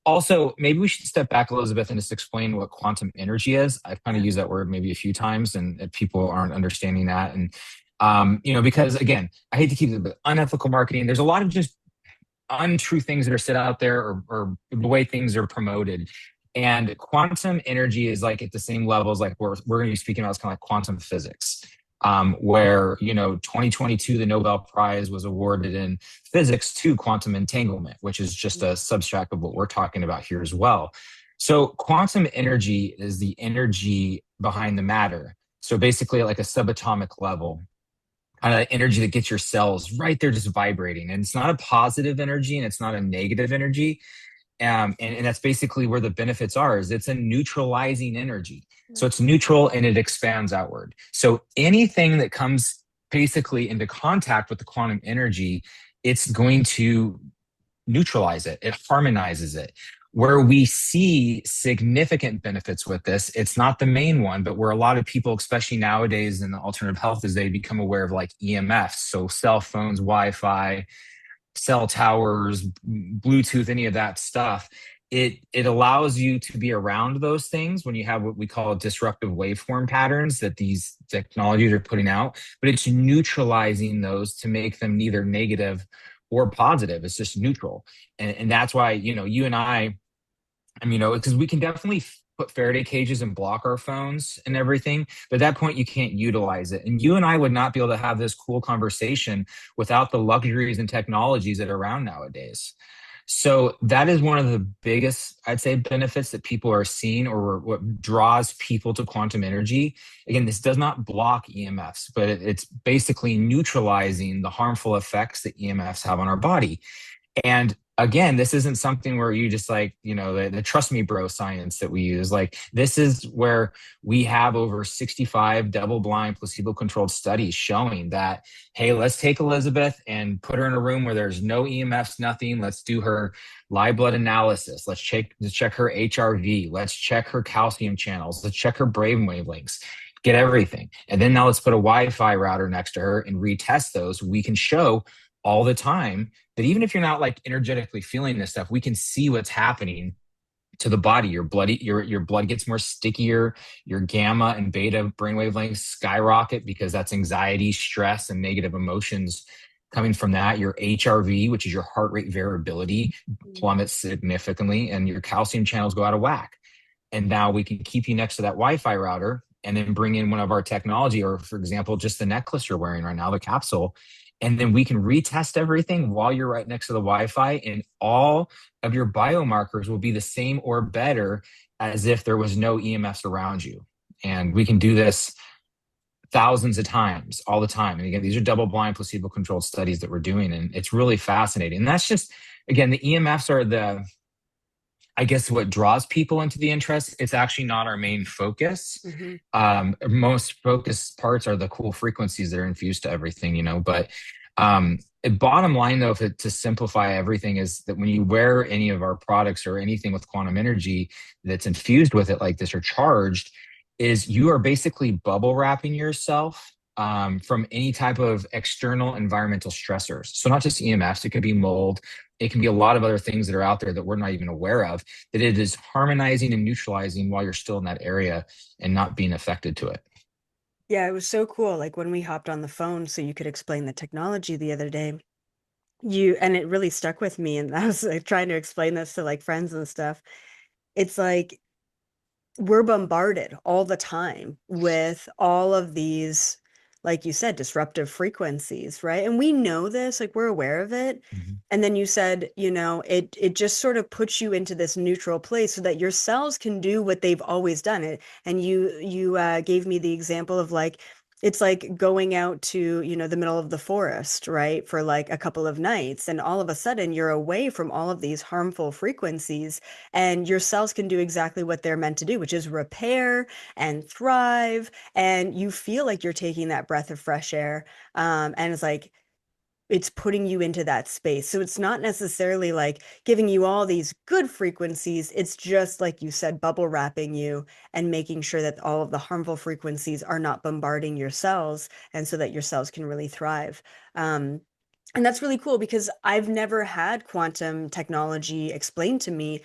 Also, maybe we should step back, Elizabeth, and just explain what quantum energy is. I've kind of used that word maybe a few times, and people aren't understanding that. And because again, I hate to keep it, but unethical marketing. There's a lot of just untrue things that are said out there, or the way things are promoted. And quantum energy is like at the same levels like we're going to be speaking about. It's kind of like quantum physics, where 2022 the Nobel Prize was awarded in physics to quantum entanglement, which is just a subtract of what we're talking about here as well. So quantum energy is the energy behind the matter. So basically, like a subatomic level, kind of energy that gets your cells right there just vibrating. And it's not a positive energy and it's not a negative energy. And that's basically where the benefits are, is it's a neutralizing energy. So it's neutral and it expands outward. So anything that comes basically into contact with the quantum energy, it's going to neutralize it. It harmonizes it. Where we see significant benefits with this, it's not the main one, but where a lot of people, especially nowadays in the alternative health, is they become aware of like EMFs. So cell phones, Wi-Fi, cell towers, Bluetooth, any of that stuff. It allows you to be around those things when you have what we call disruptive waveform patterns that these technologies are putting out, but it's neutralizing those to make them neither negative or positive. It's just neutral. And that's why, you and I mean, because we can definitely put Faraday cages and block our phones and everything, but at that point you can't utilize it. And you and I would not be able to have this cool conversation without the luxuries and technologies that are around nowadays. So that is one of the biggest, I'd say, benefits that people are seeing, or what draws people to quantum energy. Again, this does not block EMFs, but it's basically neutralizing the harmful effects that EMFs have on our body. And again, this isn't something where you just like, the trust me, bro science that we use. Like, this is where we have over 65 double blind, placebo controlled studies showing that, hey, let's take Elizabeth and put her in a room where there's no EMFs, nothing. Let's do her live blood analysis. Let's check her HRV. Let's check her calcium channels. Let's check her brain wavelengths. Get everything. And then now let's put a Wi-Fi router next to her and retest those. We can show all the time that even if you're not like energetically feeling this stuff, we can see what's happening to the body. Your blood gets more stickier, your gamma and beta brain wavelengths skyrocket because that's anxiety, stress, and negative emotions coming from that. Your HRV, which is your heart rate variability, plummets significantly, and your calcium channels go out of whack. And now we can keep you next to that Wi-Fi router and then bring in one of our technology, or for example, just the necklace you're wearing right now, the capsule. And then we can retest everything while you're right next to the Wi-Fi, and all of your biomarkers will be the same or better as if there was no EMFs around you. And we can do this thousands of times, all the time. And again, these are double-blind, placebo-controlled studies that we're doing, and it's really fascinating. And that's just, again, the EMFs are I guess what draws people into the interest. It's actually not our main focus. Most focused parts are the cool frequencies that are infused to everything, but bottom line though, to simplify everything, is that when you wear any of our products or anything with quantum energy that's infused with it like this or charged, is you are basically bubble wrapping yourself from any type of external environmental stressors. So not just EMFs, it could be mold, it can be a lot of other things that are out there that we're not even aware of, that it is harmonizing and neutralizing while you're still in that area and not being affected to it. Yeah, it was so cool. Like when we hopped on the phone so you could explain the technology the other day, and it really stuck with me. And I was like trying to explain this to like friends and stuff. It's like we're bombarded all the time with all of these, like you said, disruptive frequencies, right? And we know this, like we're aware of it. Mhm. And then you said, it just sort of puts you into this neutral place so that your cells can do what they've always done. It. And you gave me the example of like it's like going out to, the middle of the forest, right? For like a couple of nights. And all of a sudden you're away from all of these harmful frequencies, and your cells can do exactly what they're meant to do, which is repair and thrive. And you feel like you're taking that breath of fresh air. And it's like, it's putting you into that space. So it's not necessarily like giving you all these good frequencies. It's just like you said, bubble wrapping you and making sure that all of the harmful frequencies are not bombarding your cells, and so that your cells can really thrive. Um, And that's really cool because I've never had quantum technology explained to me.